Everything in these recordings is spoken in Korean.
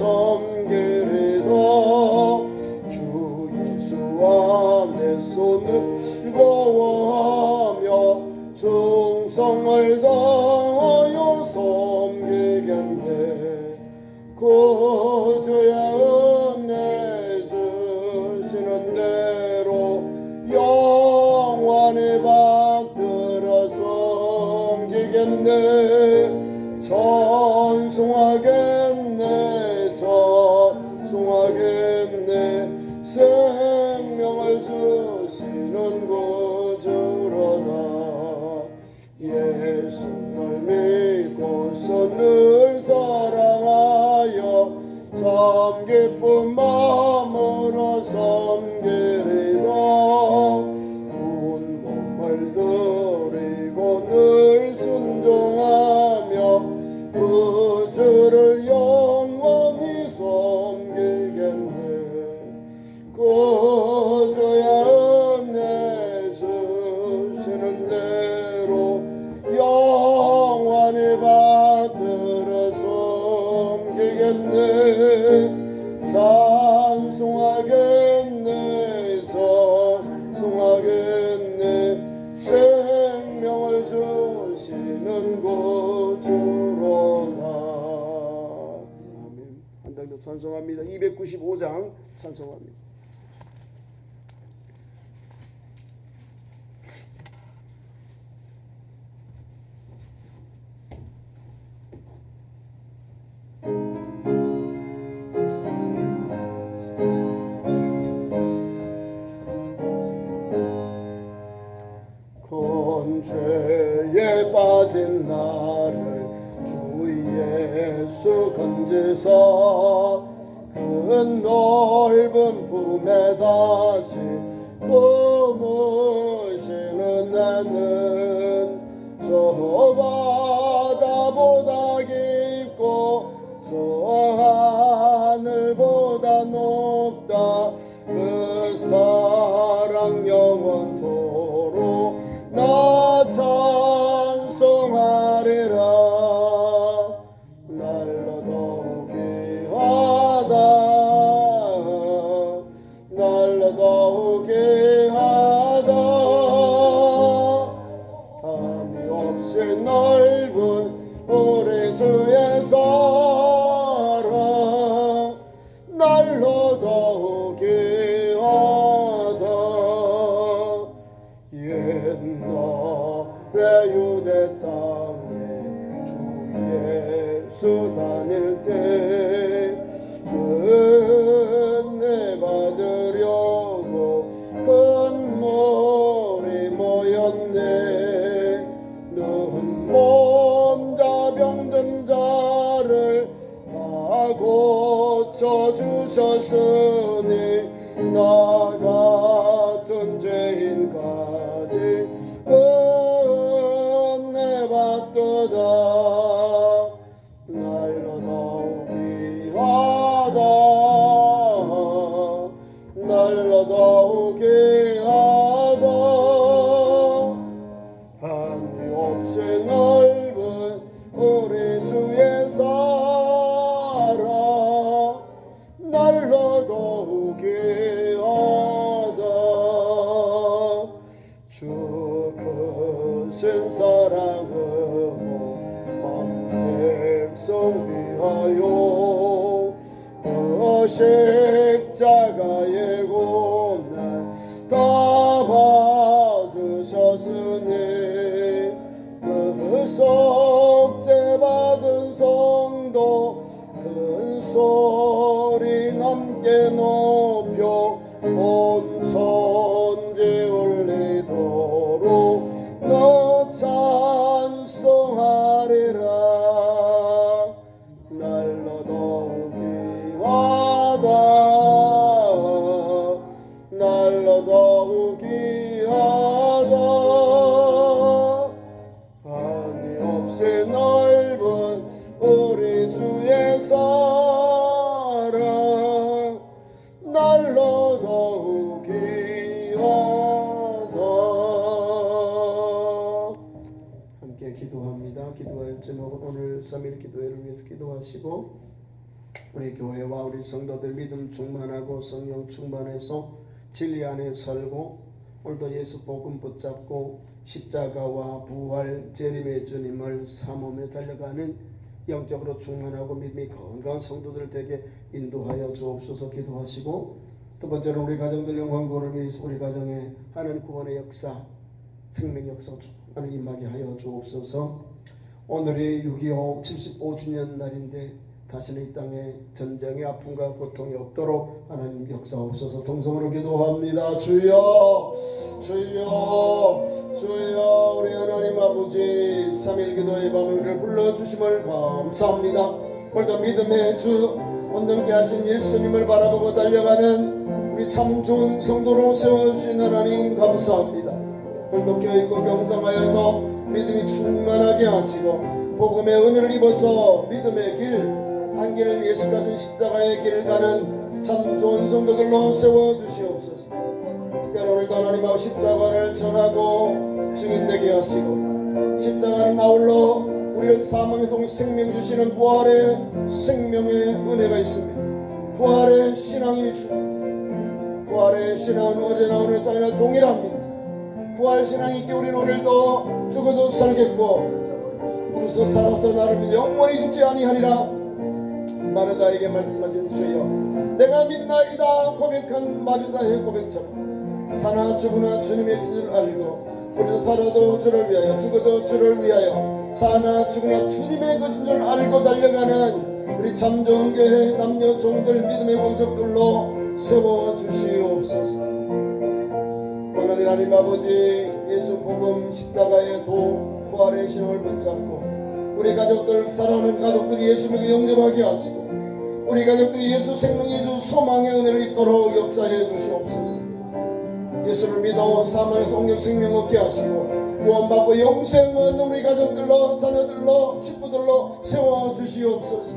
섬기리다. 주 예수와 내 손을 보호하며 충성을 다하여 섬기겠네. 구주의 은혜 주시는 대로 영원히 받들어 섬기겠네. 찬송하겠네, 찬송하겠네. 생명을 주시는 구주로다. 예수를 믿고서 늘 사랑하여 참 기쁜 마음으로 섬기리다. 온 몸을 드리고 늘 순종하며 구주를 영원히 섬기겠네. 구주의 은혜 주시는 대로 영원히 받들어 섬기겠네. 찬송하겠네, 찬송하겠네. 생명을 주시는 구주로다. 아멘. 한 장 더 찬송합니다. 295장 찬송합니다. 죄에 빠진 나를 주 예수 건지사 그 넓은 품에 다시 품으시는 나는 저 바다보다 깊고 저 하늘보다 높다. 그 사랑 영원토록 나 찬송하리라. 날로 더욱 귀하다. 날로 더욱 귀하다. 담이 없이 넓은 우리 주의 사랑 날로 더욱 귀하다. 옛날에 유대 땅에 주 예수 다닐 때 은혜 받으려고 큰 물이 모였네. 눈먼 자 병든 자를 다 고쳐주셨으니 나 같은 죄인까지 은혜 받도다. 날로 더욱 귀하다. 날로 더욱 귀하다. 한이 없이 넓은 우리 주의 사랑 날로 더욱 귀하다. 주 크신 사랑으로 만 백성 위하여 그 십자가의 고난 다 받으셨으니 그 속죄 받은 성도 큰 소리 함께 높여 온 천지 울리도록 너 찬송하리라. 날로 더욱 귀하다. 날로 더욱 귀하다. 한이 없이 넓은 우리 주의 사랑 날로 더욱 귀하다. 함께 기도합니다. 기도할 제목은 오늘 3일 기도회를 위해서 기도하시고 우리 교회와 우리 성도들 믿음 충만하고 성령 충만해서 진리 안에 살고 오늘도 예수 복음 붙잡고 십자가와 부활 재림의 주님을 사모하며 달려가는 영적으로 충만하고 믿음이 건강한 성도들 되게 인도하여 주옵소서. 기도하시고, 두 번째로 우리 가정들 영광 구원을 위해서 우리 가정에 하는 구원의 역사, 생명 역사 하나님 임하게 하여 주옵소서. 오늘이 6.25 75주년 날인데 다시는 이 땅에 전쟁의 아픔과 고통이 없도록 하나님 역사옵소서. 동성으로 기도합니다. 주여 주여 주여. 우리 하나님 아버지 3일 기도의 밤에 우리를 불러주심을 감사합니다. 오늘도 믿음의 주 온전케 하신 예수님을 바라보고 달려가는 우리 참 좋은 성도로 세워주신 하나님 감사합니다. 오늘도 껴있고 경성하여서 믿음이 충만하게 하시고 복음의 은혜를 입어서 믿음의 길 한 길을 예수 가신 십자가의 길을 가는 참 좋은 성도들로 세워주시옵소서. 특별히 오늘도 하나님 앞 십자가를 전하고 증인되게 하시고 십자가는 아울러 우리를 사망의 동 생명 주시는 부활의 생명의 은혜가 있습니다. 부활의 신앙이 있습니다. 부활의 신앙은 어제나 오늘 장이나 동일합니다. 부활 신앙이 있기에 우리는 오늘도 죽어도 살겠고 우리서 살아서 나를 영원히 죽지 아니하리라 마르다에게 말씀하신 주여, 내가 믿나이다 고백한 마르다의 고백처럼 사나 죽으나 주님의 줄 알고 우리도 살아도 주를 위하여 죽어도 주를 위하여 사나 죽으나 주님의 것인 줄 알고 달려가는 우리 참 좋은 교회 남녀 종들 믿음의 권속들로 세워주시옵소서. 오늘 하나님 아버지 예수 복음 십자가의 도 부활의 신앙을 붙잡고 우리 가족들 사랑하는 가족들이 예수님을 영접하게 하시고 우리 가족들이 예수 생명 예수 소망의 은혜를 입도록 역사해 주시옵소서. 예수를 믿어 사망의 성령 생명 얻게 하시고 구원받고 영생 얻는 우리 가족들로 자녀들로 식구들로 세워주시옵소서.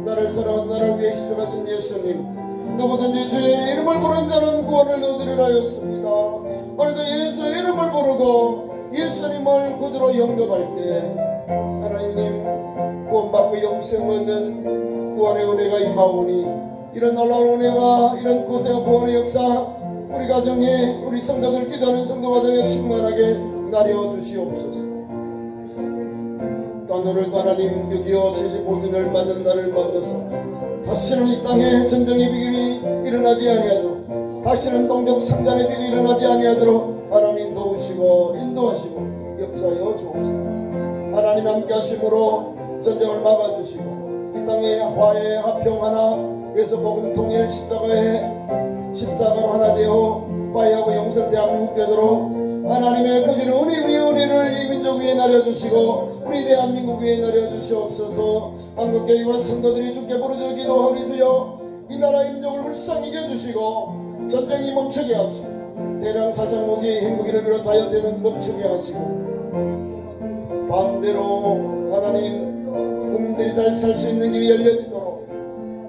나를 사랑하는 나를 위해 십자가신 예수님, 누구든지 주의 이름을 부른 자는 구원을 얻으리라 하였습니다. 오늘도 예수의 이름을 부르고 예수님을 구주로 영접할 때 하나님 구원받고 영생 얻는 구원의 은혜가 임하오니 이런 놀라운 은혜와 이런 구세와 구원의 역사 우리 가정에 우리 성도들 기도하는 성도 가정에 충만하게 나려 주시옵소서. 또한 오늘도 하나님 6.25 75주년을 맞은 날을 맞아서 다시는 이 땅에 전쟁의 비결이 일어나지 아니하도록 다시는 동족 상잔의 비결이 일어나지 아니하도록 하나님 도우시고 인도하시고 역사하여 주옵소서. 하나님 함께 하심으로 전쟁을 막아주시고 이 땅에 화해 화평 하나 예수 복음 통일 십자가로 하나 되어 화해하고 용서 대한민국 되도록 하나님의 거짓 은혜 위에 은혜를 이 민족 위에 내려주시고 우리 대한민국 위에 내려주시옵소서. 한국교회와 성도들이 주께 부르짖어 기도하오니 주여, 이 나라의 민족을 불쌍히 여겨주시고 전쟁이 멈추게 하시고 대량 사상 무기 핵무기를 비롯하여 대전 멈추게 하시고 반대로 하나님 국민들이 잘 살 수 있는 길이 열려지도록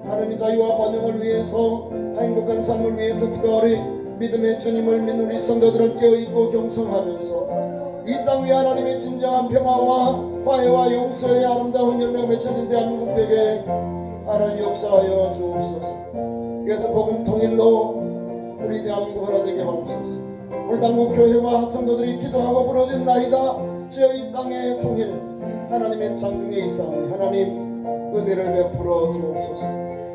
하나님 자유와 번영을 위해서 행복한 삶을 위해서 특별히 믿음의 주님을 믿는 우리 성도들은 깨어있고 경성하면서 이 땅 위에 하나님의 진정한 평화와 화해와 용서의 아름다운 열매가 맺혀진 대한민국 되게 하나님 역사하여 주옵소서. 그래서 복음 통일로 우리 대한민국 하나 되게 하옵소서. 오늘 당국 교회와 성도들이 기도하고 부르짖 나이다. 주여 이 땅의 통일 하나님의 장중에 있사오니 하나님 은혜를 베풀어 주옵소서.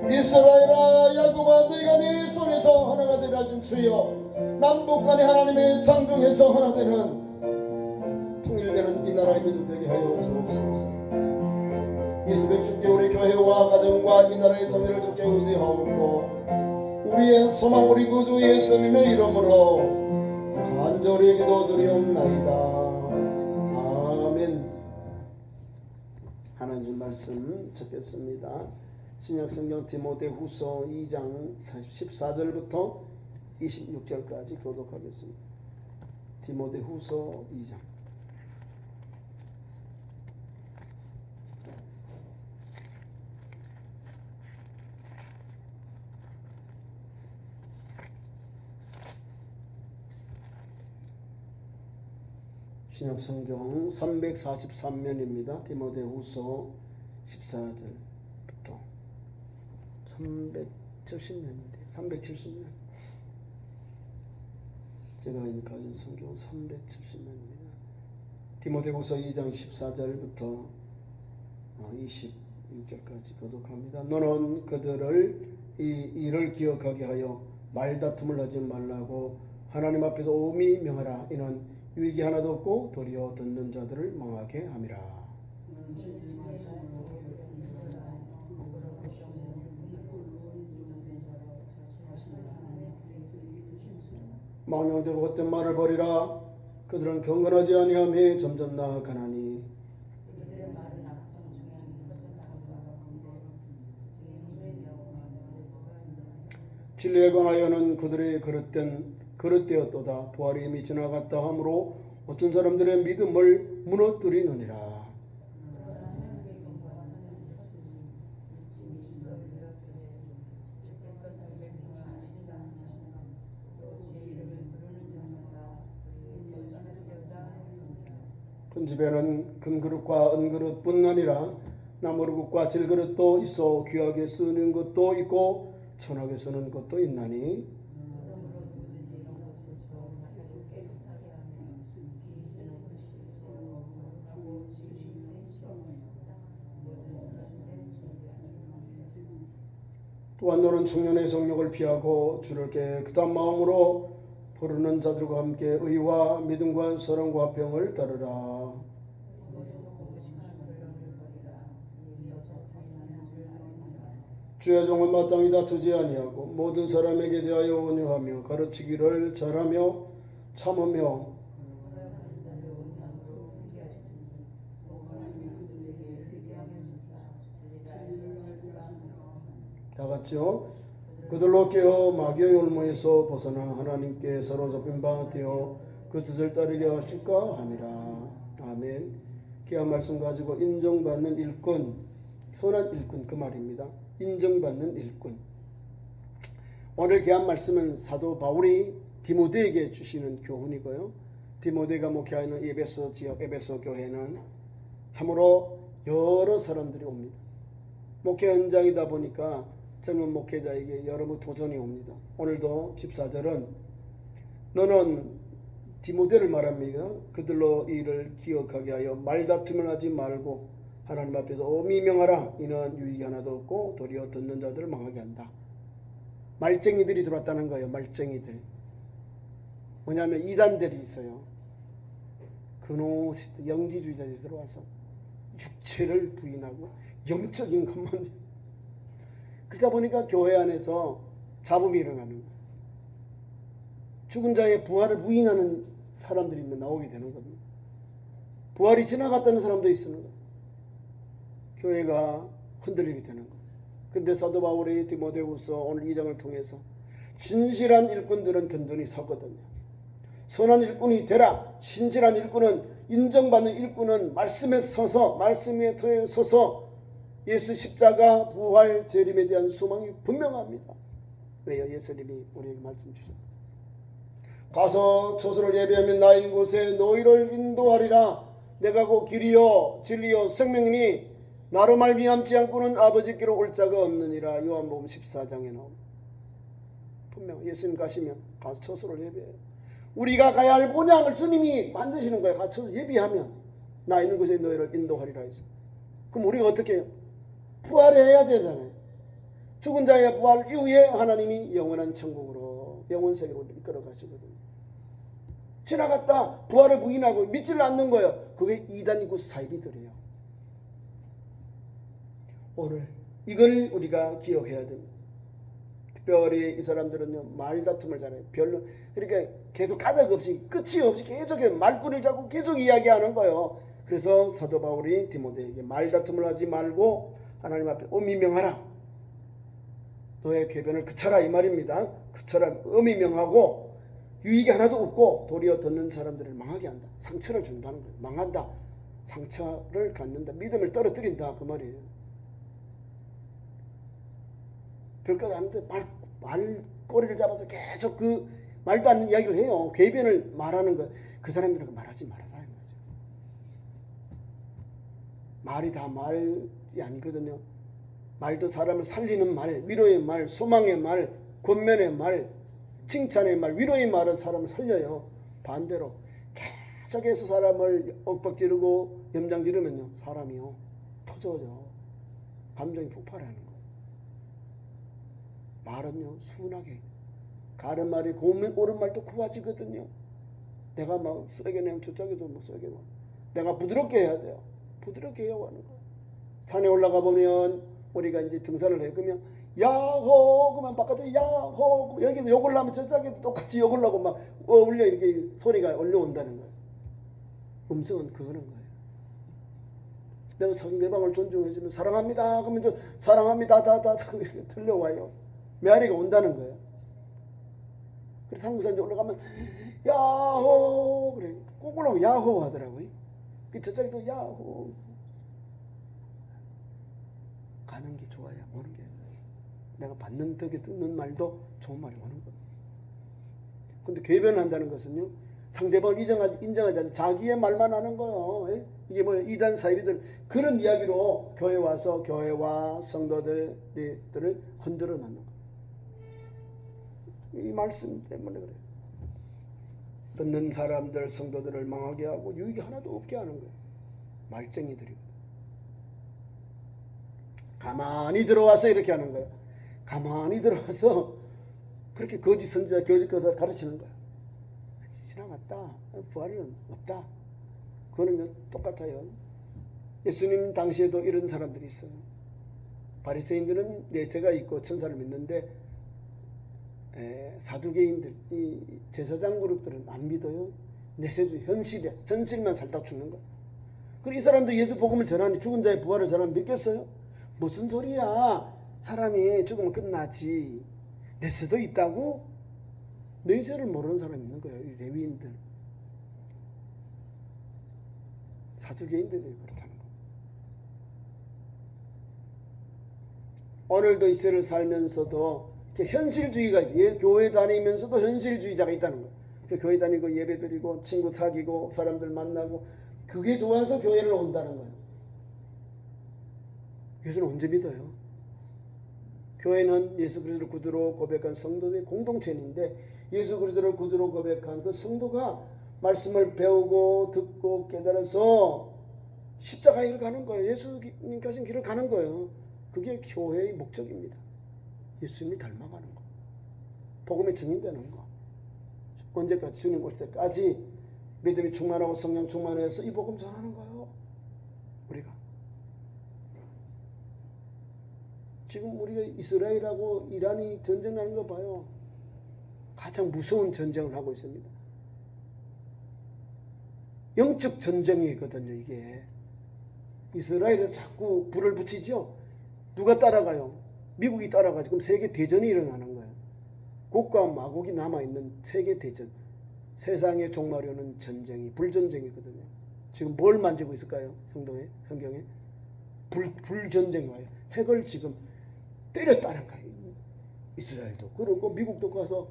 이스라엘아 야곱아 너희가 네 손에서 하나가 되라 하신 주여, 남북 간에 하나님의 장중에서 하나 되는 통일되는 이 나라의 민족 되게 하여 주옵소서. 예수의 주께 우리 교회와 가정과 이 나라의 정의를 주께 의지하옵고 우리의 소망 우리 구주 예수님의 이름으로 간절히 기도드리옵나이다. 하나님 말씀 적겠습니다. 신약성경 디모데후서 2장 14절부터 26절까지 교독하겠습니다. 디모데후서 2장. 신약성경 343면입니다. 디모데후서 14절부터 370년인데 370년. 제가 가진 성경은 370년입니다. 디모데후서 2장 14절부터 26절까지 교독합니다. 너는 그들을 이 일을 기억하게 하여 말다툼을 하지 말라고 하나님 앞에서 엄히 명하라. 이는 유익이 하나도 없고 도리어 듣는 자들을 망하게 함이라. 망령되고 헛된 말을 버리라. 그들은 경건하지 아니함에 점점 나아가나니 진리에 관하여는 그들의 그릇되었도다. 부활이 이미 지나갔다 하므로 어떤 사람들의 믿음을 무너뜨리느니라. 큰 집에는 금그릇과 은그릇뿐 아니라 나무르국과 질그릇도 있어 귀하게 쓰는 것도 있고 천하게 쓰는 것도 있나니 또한 너는 청년의 정욕을 피하고 주를 깨끗한 마음으로 부르는 자들과 함께 의와 믿음과 사랑과 병을 따르라. 주의 종은 마땅히 다투지 아니하고 모든 사람에게 대하여 온유하며 가르치기를 잘하며 참으며 다 같이요. 그들로 깨어 마귀의 올무에서 벗어나 하나님께 사로잡힌 바 되어 그 뜻을 따르게 하실까 함이라. 아멘. 귀한 말씀 가지고 인정받는 일꾼, 선한 일꾼 그 말입니다. 인정받는 일꾼. 오늘 귀한 말씀은 사도 바울이 디모데에게 주시는 교훈이고요. 디모데가 목회하는 에베소 지역 에베소 교회는 참으로 여러 사람들이 옵니다. 목회 현장이다 보니까 젊은 목회자에게 여러 도전이 옵니다. 오늘도 14절은 너는 디모데를 말합니다. 그들로 이를 기억하게 하여 말다툼을 하지 말고 하나님 앞에서 엄히 명하라. 이는 유익이 하나도 없고 도리어 듣는 자들을 망하게 한다. 말쟁이들이 들어왔다는 거예요. 말쟁이들. 뭐냐면 이단들이 있어요. 그노시스트 영지주의자들이 들어와서 육체를 부인하고 영적인 것만 그러다 보니까 교회 안에서 잡음이 일어나는 거예요. 죽은 자의 부활을 부인하는 사람들이 나오게 되는 겁니다. 부활이 지나갔다는 사람도 있는 거예요. 교회가 흔들리게 되는 거예요. 근데 사도 바울이 디모데후서 오늘 2장을 통해서 진실한 일꾼들은 든든히 서거든요. 선한 일꾼이 되라. 신실한 일꾼은 인정받는 일꾼은 말씀에 서서 예수 십자가 부활 재림에 대한 소망이 분명합니다. 왜요? 예수님이 우리에게 말씀 주셨거든요. 가서 처소를 예비하면 나 있는 곳에 너희를 인도하리라. 내가 곧 길이요 진리요 생명이니 나로 말미암지 않고는 아버지께로 올 자가 없느니라. 요한복음 14장에 나옵니다. 분명 예수님 가시면 가서 처소를 예비해요. 우리가 가야 할 본향을 주님이 만드시는 거예요. 가서 예비하면 나 있는 곳에 너희를 인도하리라 해서. 그럼 우리가 어떻게 해요? 부활해야 되잖아요. 죽은 자의 부활 이후에 하나님이 영원한 천국으로 영원 세계로 이끌어 가시거든요. 지나갔다 부활을 부인하고 믿지를 않는 거예요. 그게 이단이고 사이비들이에요. 오늘 이걸 우리가 기억해야 됩니다. 특별히 이 사람들은요 말다툼을 잘해요. 별로 그러니까 계속 가닥 없이 끝이 없이 계속 말꾼을 잡고 계속 이야기하는 거예요. 그래서 사도 바울이 디모데에게 말다툼을 하지 말고 하나님 앞에 엄히 명하라. 너의 궤변을 그쳐라 이 말입니다. 그쳐라 엄히 명하고 유익이 하나도 없고 도리어 듣는 사람들을 망하게 한다. 상처를 준다는 거예요. 망한다. 상처를 갖는다. 믿음을 떨어뜨린다 그 말이에요. 별것 아닌데 말꼬리를 잡아서 계속 그 말도 안 되는 이야기를 해요. 궤변을 말하는 거. 그 사람들하고 말하지 말아라 이 거죠. 말이 다 말이 아니거든요. 말도 사람을 살리는 말, 위로의 말, 소망의 말, 권면의 말, 칭찬의 말, 위로의 말은 사람을 살려요. 반대로 계속해서 사람을 엇박지르고 염장지르면요, 사람이요 터져져. 감정이 폭발하는 거예요. 말은요 순하게, 가는 말이 고우면 옳은 말도 고와지거든요. 내가 막 세게 내면 저쪽에도 뭐 세게 막, 내가 부드럽게 해야 돼요. 부드럽게 해야 하는 거예요. 산에 올라가 보면 우리가 이제 등산을 해 그러면 야호 그러면 바깥에 야호, 여기도 욕을 하면 저쪽에도 똑같이 욕을 하고 막 울려, 이렇게 소리가 올려온다는 거예요. 음성은 그거는 거예요. 내가 상대방을 존중해주면 사랑합니다 그러면 저 사랑합니다 다다다 이렇게 들려와요. 메아리가 온다는 거예요. 그래서 상부산 올라가면 야호 그래, 꼭 올라오면 야호 하더라고요. 저쪽에도 야호. 가는 게 좋아야 오는 게, 내가 받는 덕에 듣는 말도 좋은 말이 오는 거예요. 근데 궤변한다는 것은요, 상대방을 인정하지 않는 자기의 말만 하는 거예요. 예? 이게 뭐 이단 사이비들 그런 이야기로 교회 와서 교회와 성도들을 흔들어 놓는 거예요. 이 말씀 때문에 그래요. 듣는 사람들, 성도들을 망하게 하고 유익이 하나도 없게 하는 거예요. 말쟁이들이거든. 가만히 들어와서 이렇게 하는 거예요. 가만히 들어와서 그렇게 거짓 선지자, 거짓 교사 가르치는 거예요. 지나갔다. 부활은 없다. 그거는 똑같아요. 예수님 당시에도 이런 사람들이 있어요. 바리새인들은 내세가 있고 천사를 믿는데 사두개인들, 이 제사장 그룹들은 안 믿어요. 내세주의, 현실만 살다 죽는 거예요. 그리고 이 사람들 예수 복음을 전하니, 죽은 자의 부활을 전하면 믿겠어요? 무슨 소리야? 사람이 죽으면 끝나지. 내세도 있다고? 내세를 모르는 사람이 있는 거예요. 이 레위인들, 사두개인들이 그렇다는 거예요. 오늘도 이 세를 살면서도 현실주의가 있어요. 교회 다니면서도 현실주의자가 있다는 거예요. 교회 다니고 예배드리고 친구 사귀고 사람들 만나고 그게 좋아서 교회를 온다는 거예요. 그것은 언제 믿어요? 교회는 예수 그리스도를 구주로 고백한 성도들의 공동체인데, 예수 그리스도를 구주로 고백한 그 성도가 말씀을 배우고 듣고 깨달아서 십자가의 길을 가는 거예요. 예수님 가신 길을 가는 거예요. 그게 교회의 목적입니다. 예수님을 닮아가는 거, 복음에 증인되는 거. 언제까지? 주님 올 때까지 믿음이 충만하고 성령 충만해서 이 복음 전하는 거예요. 우리가 지금 우리가 이스라엘하고 이란이 전쟁하는 거 봐요. 가장 무서운 전쟁을 하고 있습니다. 영적 전쟁이거든요. 이게 이스라엘에 자꾸 불을 붙이죠. 누가 따라가요? 미국이 따라가죠. 그럼 세계 대전이 일어나는 거예요. 곡과 마곡이 남아있는 세계 대전. 세상의 종말이 오는 전쟁이 불전쟁이거든요. 지금 뭘 만지고 있을까요? 성경에 불전쟁이 와요. 핵을 지금 때렸다는 거예요. 이스라엘도 그러고 미국도 가서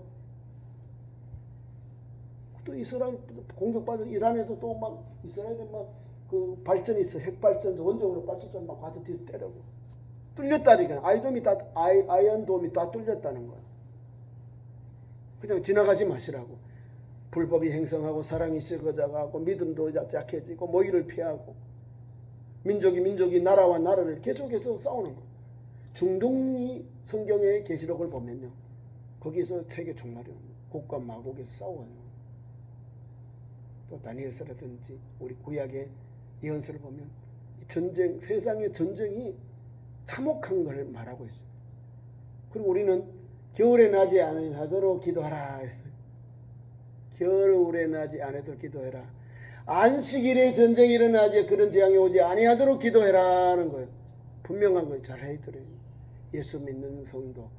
또 이스라엘 공격받은 이란에도 또 막 이스라엘에 막 그 발전이 있어. 핵 발전, 원적으로 발전소 막 가서 뒤에서 때리고 뚫렸다니까. 아이언돔이 다 뚫렸다는 거야. 그냥 지나가지 마시라고. 불법이 행성하고 사랑이 썩어져가고 믿음도 약해지고 모의를 피하고 민족이 나라와 나라를 계속해서 싸우는 거야. 중동이 성경의 계시록을 보면요, 거기에서 세계 종말이 옵니다. 곡과 마곡에서 싸워요. 또 다니엘서라든지 우리 구약의 예언서를 보면 전쟁, 세상의 전쟁이 참혹한 걸 말하고 있어요. 그리고 우리는 겨울에 나지 아니하도록 기도하라 했어요. 겨울에 나지 아니하도록 기도해라. 안식일에 전쟁이 일어나지 그런 재앙이 오지 아니하도록 기도해라는 거예요. 분명한 거예요. 잘 해있더래요. 예수 믿는 성도,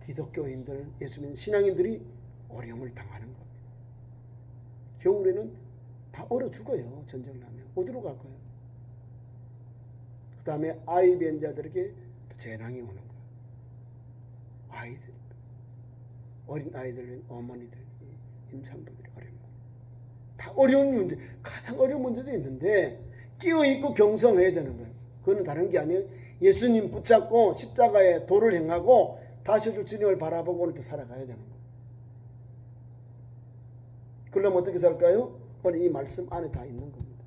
기독교인들, 예수 믿는 신앙인들이 어려움을 당하는 겁니다. 겨울에는 다 얼어 죽어요. 전쟁 나면. 어디로 갈 거예요? 그 다음에 아이 변자들에게 또 재난이 오는 거예요. 아이들, 어린 아이들, 어머니들, 임산부들이 어려운 거예요. 다 어려운 문제, 가장 어려운 문제도 있는데 끼어있고 경성해야 되는 거예요. 그건 다른 게 아니에요. 예수님 붙잡고 십자가에 도를 행하고 다시 오실 주님을 바라보고 오늘도 살아가야 되는 거예요. 그러면 어떻게 살까요? 오늘 이 말씀 안에 다 있는 겁니다.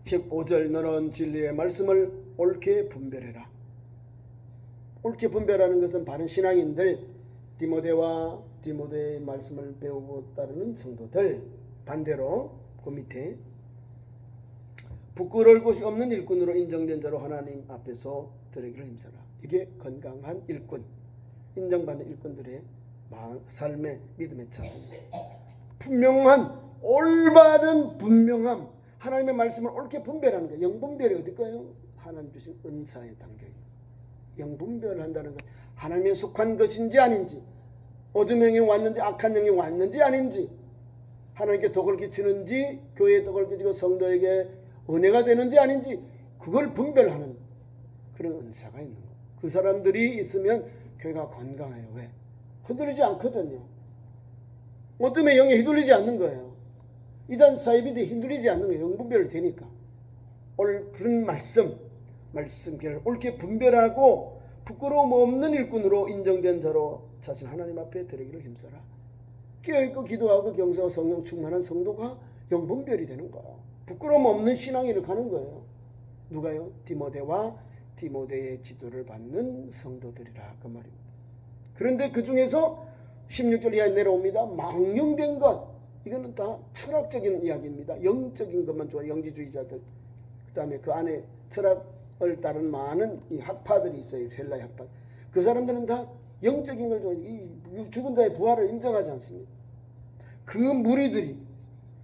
15절 너는 진리의 말씀을 옳게 분별해라. 옳게 분별하는 것은 바른 신앙인들, 디모데의 말씀을 배우고 따르는 성도들, 반대로 그 밑에 부끄러울 곳이 없는 일꾼으로 인정된 자로 하나님 앞에서 드리기를 힘써라. 이게 건강한 일꾼, 인정받는 일꾼들의 삶의 믿음의 차선입니다. 분명한 올바른 분명함, 하나님의 말씀을 옳게 분별하는 거예요. 영분별이 어딜까요? 하나님 주신 은사의 단계입니다. 영분별한다는 것, 하나님에 속한 것인지 아닌지, 어둠 영이 왔는지 악한 영이 왔는지 아닌지, 하나님께 덕을 끼치는지 교회에 덕을 끼치고 성도에게 은혜가 되는지 아닌지, 그걸 분별하는 그런 은사가 있는 거예요. 그 사람들이 있으면 교회가 건강해요. 왜? 흔들리지 않거든요. 어둠의 영에 휘둘리지 않는 거예요. 이단 사이비도 흔들리지 않는 거예요. 영분별이 되니까. 오늘 그런 말씀을 옳게 분별하고 부끄러움 없는 일꾼으로 인정된 자로 자신 하나님 앞에 드리기를 힘써라. 깨어있고 기도하고 경성하고 성령 충만한 성도가 영분별이 되는 거예요. 부끄러움 없는 신앙인을 가는 거예요. 누가요? 디모데의 지도를 받는 성도들이라 그 말입니다. 그런데 그 중에서 16절 이하에 내려옵니다. 망령된 것, 이거는 다 철학적인 이야기입니다. 영적인 것만 좋아하는 영지주의자들, 그 다음에 그 안에 철학을 따른 많은 이 학파들이 있어요. 헬라의 학파. 그 사람들은 다 영적인 걸 좋아해요. 죽은 자의 부활을 인정하지 않습니다. 그 무리들이,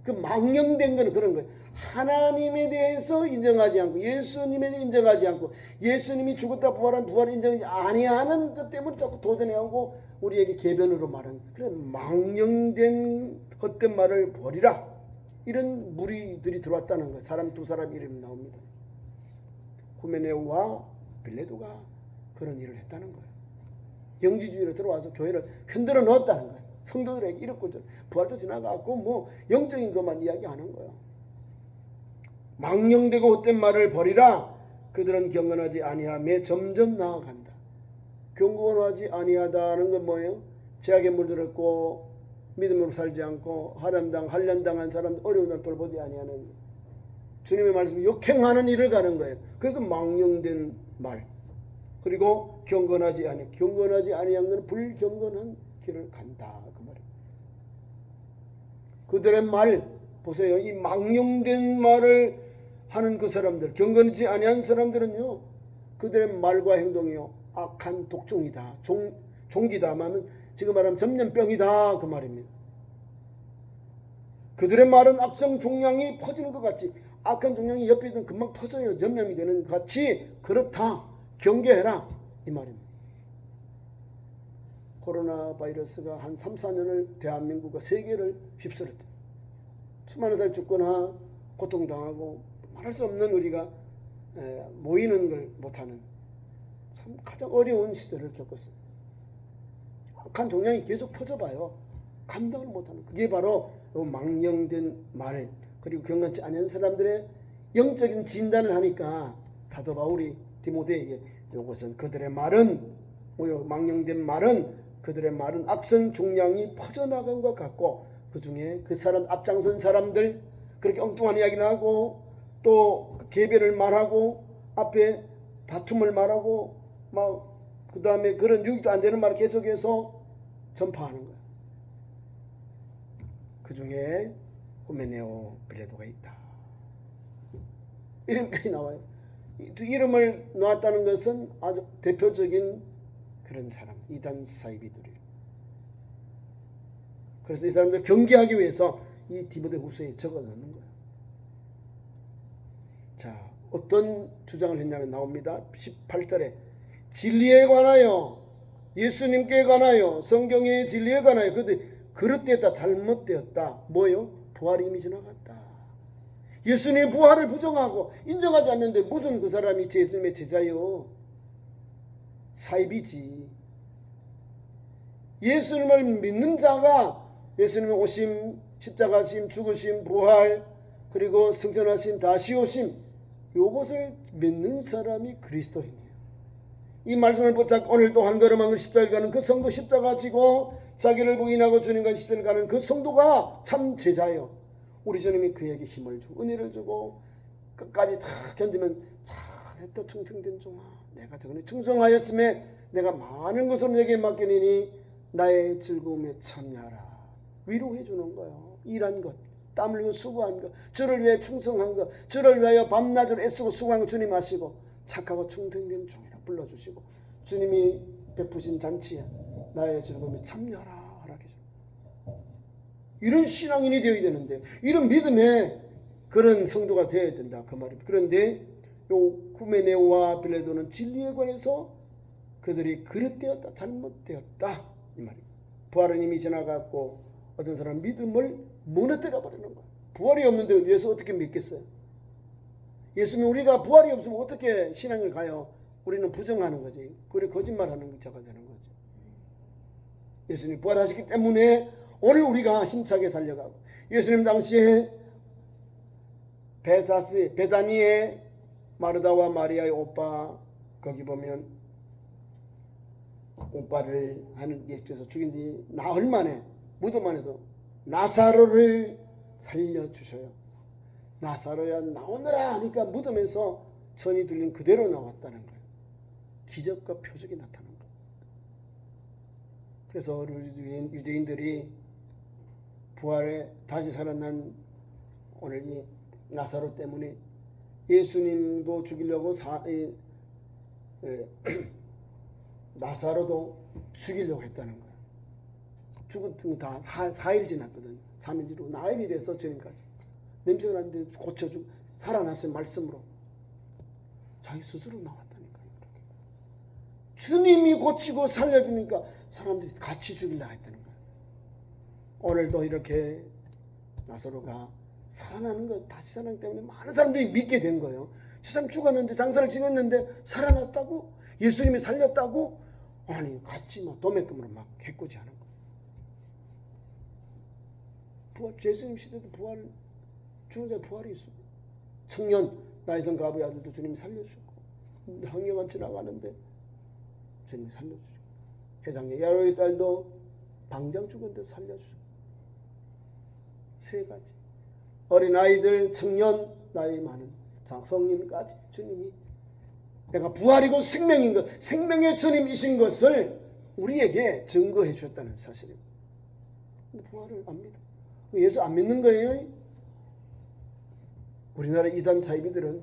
그 망령된 거는 그런 거예요. 하나님에 대해서 인정하지 않고, 예수님에 대해서 인정하지 않고, 예수님이 죽었다 부활한 부활을 인정하지 아니하는 것 때문에 자꾸 도전해오고 우리에게 개변으로 말하는, 그래 망령된 헛된 말을 버리라, 이런 무리들이 들어왔다는 거예요. 사람 두 사람 이름이 나옵니다. 후메네오와 빌레도가 그런 일을 했다는 거예요. 영지주의로 들어와서 교회를 흔들어 넣었다는 거예요. 성도들에게 이렇고 부활도 지나가고 뭐 영적인 것만 이야기하는 거예요. 망령되고 헛된 말을 버리라. 그들은 경건하지 아니하며 점점 나아간다. 경건하지 아니하다는 건 뭐예요? 죄악에 물들었고 믿음으로 살지 않고 한란당한 사람, 어려운 날 돌보지 아니하는, 주님의 말씀을 역행하는 일을 가는 거예요. 그래서 망령된 말, 그리고 경건하지 아니한 것은 불경건한 길을 간다 그 말이에요. 그들의 말 보세요. 이 망령된 말을 하는 그 사람들, 경건하지 아니한 사람들은요, 그들의 말과 행동이요 악한 독종이다, 종기다 하면 지금 말하면 전염병이다 그 말입니다. 그들의 말은 악성 종양이 퍼지는 것 같이, 악한 종양이 옆에 있으면 금방 퍼져요. 전염이 되는 것 같이 그렇다, 경계해라 이 말입니다. 코로나 바이러스가 한 3, 4년을 대한민국과 세계를 휩쓸었죠. 수많은 사람이 죽거나 고통당하고 말할 수 없는, 우리가 모이는 걸 못하는 참 가장 어려운 시대를 겪었어요. 악한 종양이 계속 퍼져봐요. 감당을 못하는, 그게 바로 망령된 말, 그리고 경건치 않은 사람들의 영적인 진단을 하니까 사도 바울이 디모데에게 이것은 그들의 말은, 망령된 말은, 그들의 말은 악성 종양이 퍼져나간 것 같고, 그 중에 그 사람 앞장선 사람들 그렇게 엉뚱한 이야기를 하고 또 개별을 말하고 앞에 다툼을 말하고 막 그 다음에 그런 유익도 안 되는 말을 계속해서 전파하는 거예요. 그 중에 후메네오 빌레도가 있다. 이름까지 나와요. 이름을 놓았다는 것은 아주 대표적인 그런 사람, 이단 사이비들이에요. 그래서 이 사람들 경계하기 위해서 이 디모데 후서에 적어놓는 거예요. 자, 어떤 주장을 했냐면 나옵니다. 18절에 진리에 관하여, 예수님께 관하여, 성경의 진리에 관하여 그들이 그릇되었다, 잘못되었다. 뭐요? 부활이 이미 지나갔다. 예수님의 부활을 부정하고 인정하지 않는데 무슨 그 사람이 예수님의 제자요? 사이비지. 예수님을 믿는 자가 예수님의 오심, 십자가심, 죽으심, 부활, 그리고 승천하심, 다시 오심, 요것을 믿는 사람이 그리스도인이에요. 이 말씀을 붙잡고 오늘도 한 걸음 한 걸음 십자가를 가는 그 성도, 십자가 지고 자기를 부인하고 주님과 십자가를 가는 그 성도가 참 제자예요. 우리 주님이 그에게 힘을 주고 은혜를 주고 끝까지 다 견디면 잘했다 충성된 종아, 내가 저번에 충성하였음에 내가 많은 것을 내게 맡기니 나의 즐거움에 참여하라. 위로해 주는 거예요. 일한 것, 땀 흘리고 수고한 것, 주를 위해 충성한 것, 주를 위하여 밤낮을 애쓰고 수고한 것 주님 아시고 착하고 충성된 종이라 불러주시고 주님이 베푸신 잔치에 나의 즐거움에 참여하라 하라 계십니다. 이런 신앙인이 되어야 되는데, 이런 믿음의 그런 성도가 되어야 된다 그 말입니다. 그런데 요 후메네오와 빌레도는 진리에 관해서 그들이 그릇되었다, 잘못되었다 이 말입니다. 부활은 이미 지나갔고 어떤 사람 믿음을 무너뜨려 버리는 거예요. 부활이 없는데 예수 어떻게 믿겠어요? 예수님, 우리가 부활이 없으면 어떻게 신앙을 가요? 우리는 부정하는 거지. 그래 거짓말하는 자가 되는 거죠. 예수님 부활하셨기 때문에 오늘 우리가 힘차게 살려가고, 예수님 당시에 베다니에 마르다와 마리아의 오빠, 거기 보면 오빠를 하는 예수께서 죽인 지 나흘 만에 무덤 안에서 나사로를 살려주셔요. 나사로야 나오너라 하니까 무덤에서 전이 들린 그대로 나왔다는 거예요. 기적과 표적이 나타난 거예요. 그래서 유대인들이 부활에 다시 살아난 오늘 이 나사로 때문에 예수님도 죽이려고 나사로도 죽이려고 했다는 거예요. 죽은 다 4일 지났거든. 3일 뒤로 나흘이 돼서 주님까지 냄새가 나는데 고쳐주고 살아났어요. 말씀으로 자기 스스로 나왔다니까요. 주님이 고치고 살려주니까 사람들이 같이 죽이려 했다는 거예요. 오늘도 이렇게 나사로가 살아나는 거, 다시 살아나기 때문에 많은 사람들이 믿게 된 거예요. 저 사람 죽었는데, 장사를 지냈는데 살아났다고? 예수님이 살렸다고? 아니, 같이 막 도매금으로 막 해코지하는 거예요. 부활, 예수님 시대도 부활, 죽은 자의 부활이 있어요. 청년 나이성 가부의 아들도 주님이 살려주고, 황영한 지나가는데 주님이 살려주고, 회당의 야로의 딸도 방장 죽은데 살려주고, 세 가지. 어린 아이들, 청년, 나이 많은 성인까지 주님이 내가 부활이고 생명인 것, 생명의 주님이신 것을 우리에게 증거해 주셨다는 사실입니다. 근데 부활을 안 믿어. 예수 안 믿는 거예요. 우리나라 이단 사이비들은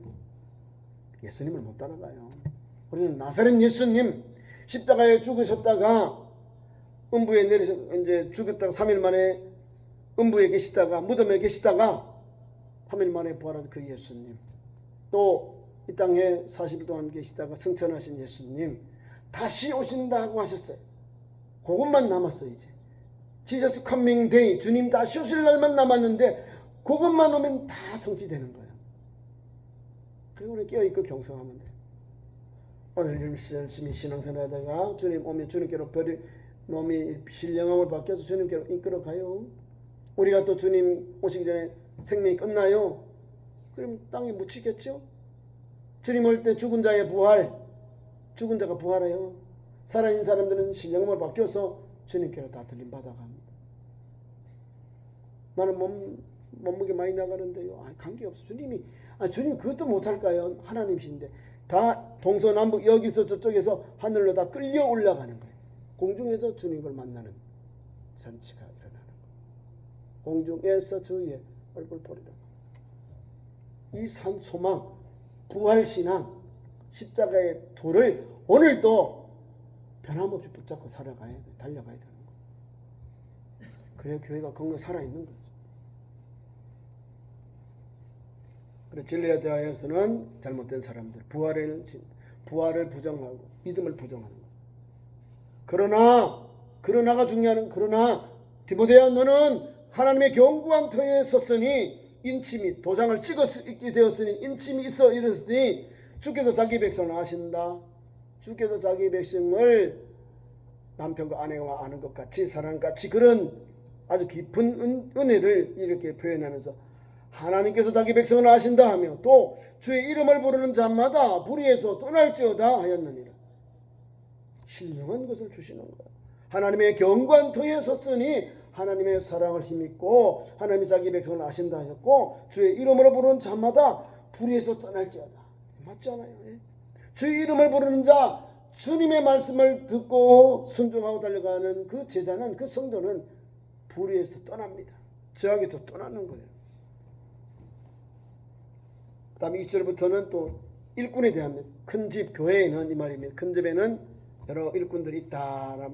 예수님을 못 따라가요. 우리는 나사렛 예수님 십자가에 죽으셨다가 음부에 내리셔 이제 죽었다가 3일 만에 음부에 계시다가 무덤에 계시다가 3일 만에 부활한 그 예수님, 또 이 땅에 40일 동안 계시다가 승천하신 예수님, 다시 오신다고 하셨어요. 그것만 남았어요. 이제 Jesus coming day, 주님 다시 오실 날만 남았는데 그것만 오면 다 성취되는 거예요. 그리고 우리 깨어있고 경성하면 돼요. 오늘 열심히 신앙생활하다가 주님 오면 주님께로 놈이 신령함을 바뀌어서 주님께로 이끌어가요. 우리가 또 주님 오시기 전에 생명이 끝나요. 그럼 땅에 묻히겠죠. 주님 올 때 죽은 자의 부활, 죽은 자가 부활해요. 살아있는 사람들은 신령함을 바뀌어서 주님께로 다 들림받아갑니다. 나는 몸무게 많이 나가는데요. 관계없어. 주님 그것도 못할까요? 하나님이신데. 다 동서남북 여기서 저쪽에서 하늘로 다 끌려 올라가는 거예요. 공중에서 주님을 만나는 잔치가 일어나는 거예요. 공중에서 주의 얼굴 보리라. 이 산소망, 부활신앙, 십자가의 도를 오늘도 변함없이 붙잡고 살아가야 돼. 달려가야 되는 거예요. 그래야 교회가 건강히 살아있는 거죠. 그래서 진리에 대하여서는 잘못된 사람들, 부활을 부정하고 믿음을 부정하는 거예요. 그러나가 중요한, 그러나 디모데야, 너는 하나님의 견고한 터에 섰으니 인침이, 도장을 찍게 되었으니 인침이 있어 이르렀으니 주께서 자기 백성을 아신다. 주께서 자기 백성을 남편과 아내와 아는 것 같이 사랑같이 그런 아주 깊은 은혜를 이렇게 표현하면서 하나님께서 자기 백성을 아신다 하며 또 주의 이름을 부르는 자마다 불의에서 떠날지어다 하였느니라. 신령한 것을 주시는 거예요. 하나님의 경관터에 섰으니 하나님의 사랑을 힘입고 하나님이 자기 백성을 아신다 하였고 주의 이름으로 부르는 자마다 불의에서 떠날지어다. 맞잖아요. 주의 이름을 부르는 자, 주님의 말씀을 듣고 순종하고 달려가는 그 제자는, 그 성도는 불의에서 떠납니다. 죄악에서 떠나는 거예요. 그 다음에 2절부터는 또 일꾼에 대한 큰 집 교회에는 이 말입니다. 큰 집에는 여러 일꾼들이 있다.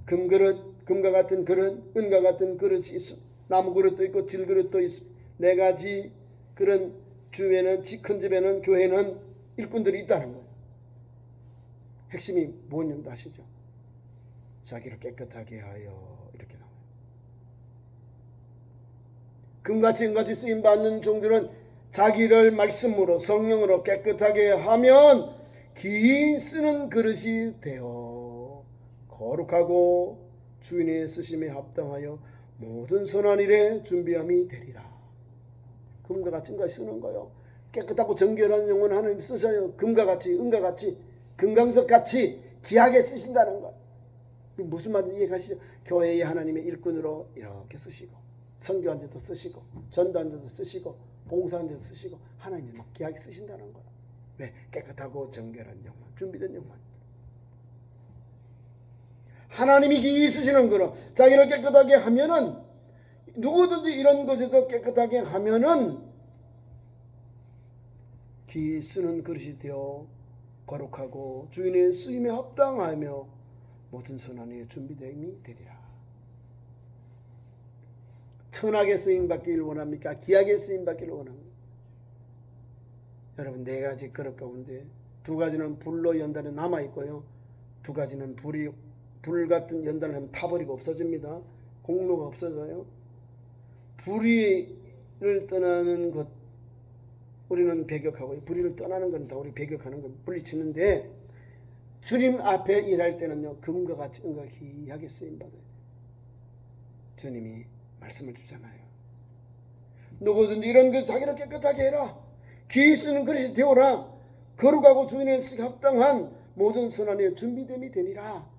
금그릇, 금과 같은 그릇, 은과 같은 그릇이 있어. 나무 그릇도 있고 질그릇도 있어. 네 가지 그런 주에는, 큰 집에는, 교회는 일꾼들이 있다는 거예요. 핵심이 뭐냐도 아시죠? 자기를 깨끗하게 하여, 이렇게 나와요. 금같이 은같이 쓰임받는 종들은 자기를 말씀으로 성령으로 깨끗하게 하면 기 쓰는 그릇이 되어 거룩하고 주인의 쓰심에 합당하여 모든 선한 일에 준비함이 되리라. 금과 같이 은같이 쓰는 거요. 깨끗하고 정결한 영혼 하나님 쓰셔요. 금과 같이 은과 같이 금강석 같이 귀하게 쓰신다는 것. 무슨 말인지 이해가시죠? 교회의 하나님의 일꾼으로 이렇게 쓰시고 선교한 데도 쓰시고 전도한 데도 쓰시고 봉사한 데도 쓰시고 하나님이 막 귀하게 쓰신다는 거야. 왜? 깨끗하고 정결한 영혼, 준비된 영혼. 하나님이 귀히 쓰시는 거로 자기를 깨끗하게 하면은, 누구든지 이런 것에서 깨끗하게 하면은 귀히 쓰는 그릇이 되어 거룩하고 주인의 쓰임에 합당하며 모든 선한 일에 준비됨이 되리라. 천하게 쓰임받기를 원합니까? 귀하게 쓰임받기를 원합니까? 여러분, 네 가지 그릇 가운데 두 가지는 불로 연단에 남아있고요, 두 가지는 불 같은 연단을 하면 타버리고 없어집니다. 공로가 없어져요. 불의를 떠나는 것 우리는 배격하고, 불의를 떠나는 건 다 우리 배격하는 건 물리치는데, 주님 앞에 일할 때는요, 금과 같이 은과 귀하게 쓰임받아요. 주님이 말씀을 주잖아요. 누구든지 이런 것 자기를 깨끗하게 해라. 귀히 쓰는 그릇이 되어라. 거룩하고 주인의 쓰기 합당한 모든 선한 일에 준비됨이 되니라.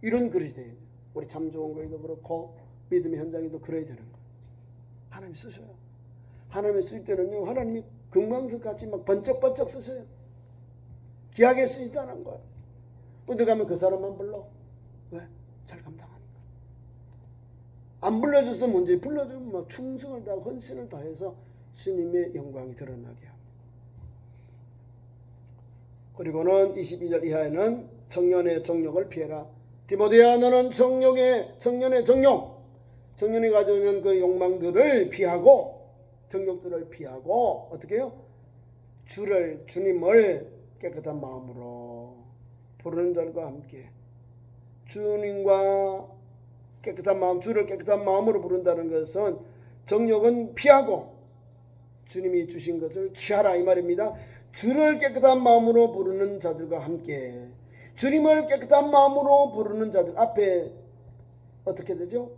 이런 그릇이 돼요. 우리 참 좋은 거에도 그렇고 믿음의 현장에도 그래야 되는 거예요. 하나님이 쓰셔요. 하나님이 쓸 때는요, 하나님이 금강석 같이 막 번쩍번쩍 쓰셔요. 귀하게 쓰시다는 거예요. 어디 가면 그 사람만 불러. 왜? 잘 감당하니까. 안 불러줘서 문제, 불러주면 막 충성을 다하고 헌신을 다해서 주님의 영광이 드러나게 합니다. 그리고는 22절 이하에는 청년의 정욕을 피해라. 디모데야, 너는 청년의 청년이 가져오는 그 욕망들을 피하고, 정욕들을 피하고, 어떻게 해요? 주님을 깨끗한 마음으로 부르는 자들과 함께, 주님과 깨끗한 마음, 주를 깨끗한 마음으로 부른다는 것은 정욕은 피하고 주님이 주신 것을 취하라, 이 말입니다. 주를 깨끗한 마음으로 부르는 자들과 함께, 주님을 깨끗한 마음으로 부르는 자들 앞에 어떻게 되죠?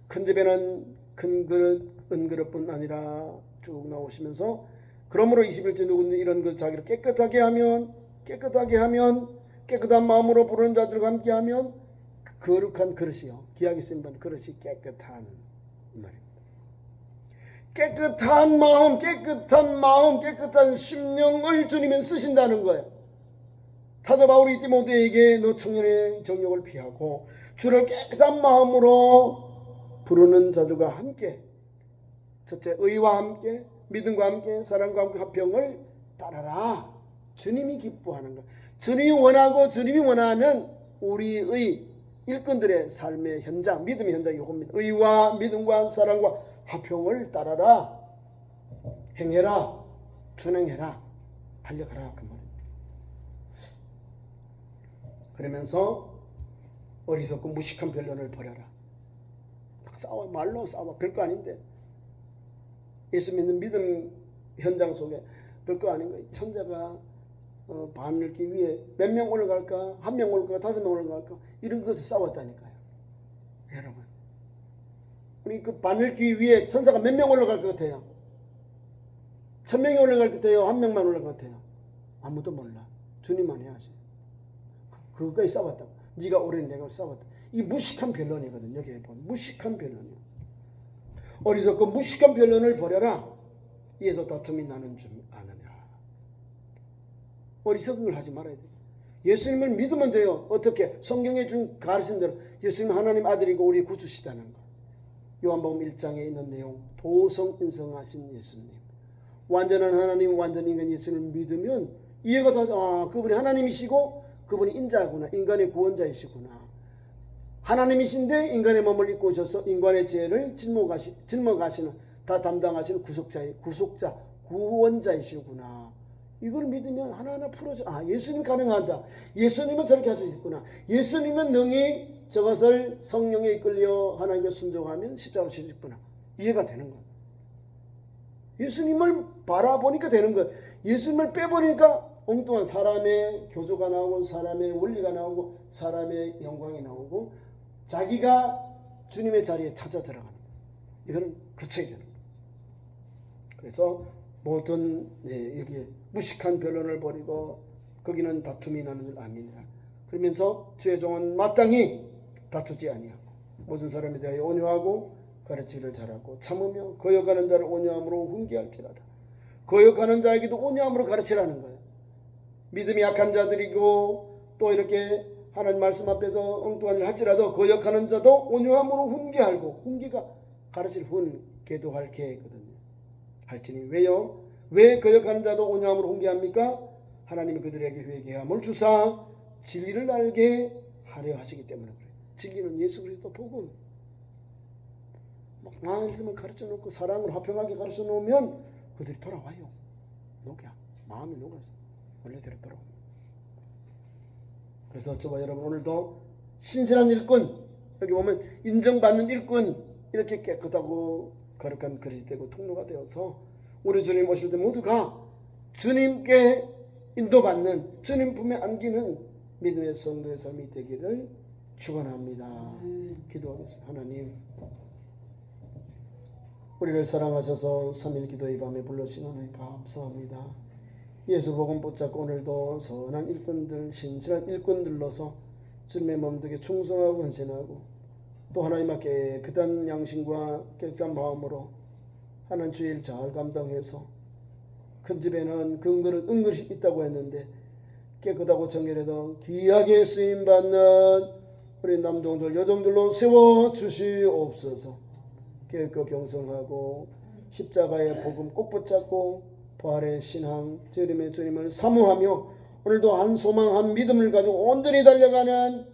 큰 집에는 큰 그릇, 은그릇뿐 아니라 쭉 나오시면서, 그러므로 21절 누구든지 이런 것 자기를 깨끗하게 하면 깨끗한 마음으로 부르는 자들과 함께 하면 거룩한 그릇이요, 귀하게 쓰임받은 그릇이 깨끗한 말입니다. 깨끗한 마음, 깨끗한 심령을 주님은 쓰신다는 거예요. 사도 바울이 디모데에게 너 청년의 정욕을 피하고 주를 깨끗한 마음으로 부르는 자들과 함께, 첫째 의와 함께, 믿음과 함께, 사랑과 함께 화평을 따라라. 주님이 기뻐하는 것, 주님이 원하고 주님이 원하는 우리의 일꾼들의 삶의 현장, 믿음의 현장이 이겁니다. 의와 믿음과 사랑과 화평을 따라라. 행해라, 준행해라, 달려가라, 그 말입니다. 그러면서 어리석고 무식한 변론을 버려라. 막 싸워, 말로 싸워, 별거 아닌데. 예수 믿는 믿음 현장 속에 별거 아닌 거예요. 천자가 반 읽기 위해 몇 명 올라갈까, 한 명 올라갈까, 5명 올라갈까, 이런 것도 싸웠다니까요. 여러분, 우리 그 바늘귀 위에 천사가 몇 명 올라갈 것 같아요? 1000명이 올라갈 것 같아요? 1명만 올라갈 것 같아요? 아무도 몰라. 주님만 해야지. 그거까지 싸웠다고. 네가 옳으니 내가 싸웠다. 이 무식한 변론이거든. 여기에 보면 무식한 변론이요. 어디서 그 무식한 변론을 버려라. 이에서 다툼이 나는 줄 아느냐. 어리석은 걸 하지 말아야 돼. 예수님을 믿으면 돼요. 어떻게? 성경에 준 가르친 대로 예수님 하나님 아들이고 우리 구주시다는 거. 요한복음 1장에 있는 내용. 도성인성하신 예수님. 완전한 하나님, 완전 인간 예수님을 믿으면 이해가 다 그분이 하나님이시고 그분이 인자구나. 인간의 구원자이시구나. 하나님이신데 인간의 몸을 입고 오셔서 인간의 죄를 짊어가시는 다 담당하시는 구속자, 구원자이시구나. 이걸 믿으면 하나하나 풀어져. 예수님 가능하다. 예수님은 저렇게 할 수 있구나. 예수님은 능히 저것을 성령에 이끌려 하나님께 순종하면 십자가로 지셨구나. 이해가 되는 거야. 예수님을 바라보니까 되는 거야. 예수님을 빼버리니까 엉뚱한 사람의 교조가 나오고 사람의 원리가 나오고 사람의 영광이 나오고 자기가 주님의 자리에 찾아 들어가는 거예요. 이거는 거쳐야 되는 거예요. 그래서 모든 여기에 무식한 변론을 벌이고 거기는 다툼이 나는 줄 아니냐. 그러면서 주의 종은 마땅히 다투지 아니하고 모든 사람에 대하여 온유하고 가르치기를 잘하고 참으며 거역하는 자를 온유함으로 훈계할지라다. 거역하는 자에게도 온유함으로 가르치라는 거예요. 믿음이 약한 자들이고 또 이렇게 하나님 말씀 앞에서 엉뚱한 일을 할지라도 거역하는 자도 온유함으로 훈계하고 훈계가 가르칠 훈계도할 계거든요. 할지니 왜요? 왜 거역하는 자도 온유함으로 훈계합니까? 하나님이 그들에게 회개함을 주사 진리를 알게 하려 하시기 때문에 그래요. 진리는 예수 그리스도 복음. 막 마음에서만 가르쳐 놓고 사랑으로 화평하게 가르쳐 놓으면 그들이 돌아와요. 녹야. 마음이 녹아서 원래대로 돌아옵니다. 그래서 저와 여러분 오늘도 신실한 일꾼, 여기 보면 인정받는 일꾼, 이렇게 깨끗하고 거룩한 그릇이 되고 통로가 되어서 우리 주님 오실 때 모두가 주님께 인도받는, 주님 품에 안기는 믿음의 성도의 삶이 되기를 축원합니다. 기도하겠습니다. 하나님, 우리를 사랑하셔서 3일 기도의 밤에 불러주신 하나님 감사합니다. 예수 복음 붙잡고 오늘도 선한 일꾼들, 신실한 일꾼들로서 주님의 몸되게 충성하고 헌신하고 또 하나님 앞에 깨끗한 양심과 깨끗한 마음으로 하나님 주의 일 잘 감당해서 큰 집에는 근거는 은근히 있다고 했는데 깨끗하고 정결해도 귀하게 쓰임받는 우리 남동들 여종들로 세워주시옵소서. 깨끗 경성하고 십자가의 복음 꼭 붙잡고 부활의 신앙 재림의 주님을 사모하며 오늘도 한 소망 한 믿음을 가지고 온전히 달려가는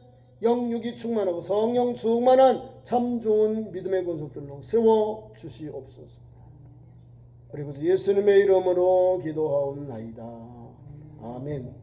영육이 충만하고 성령 충만한 참 좋은 믿음의 권속들로 세워주시옵소서. 그리고 예수님의 이름으로 기도하옵나이다. 아멘.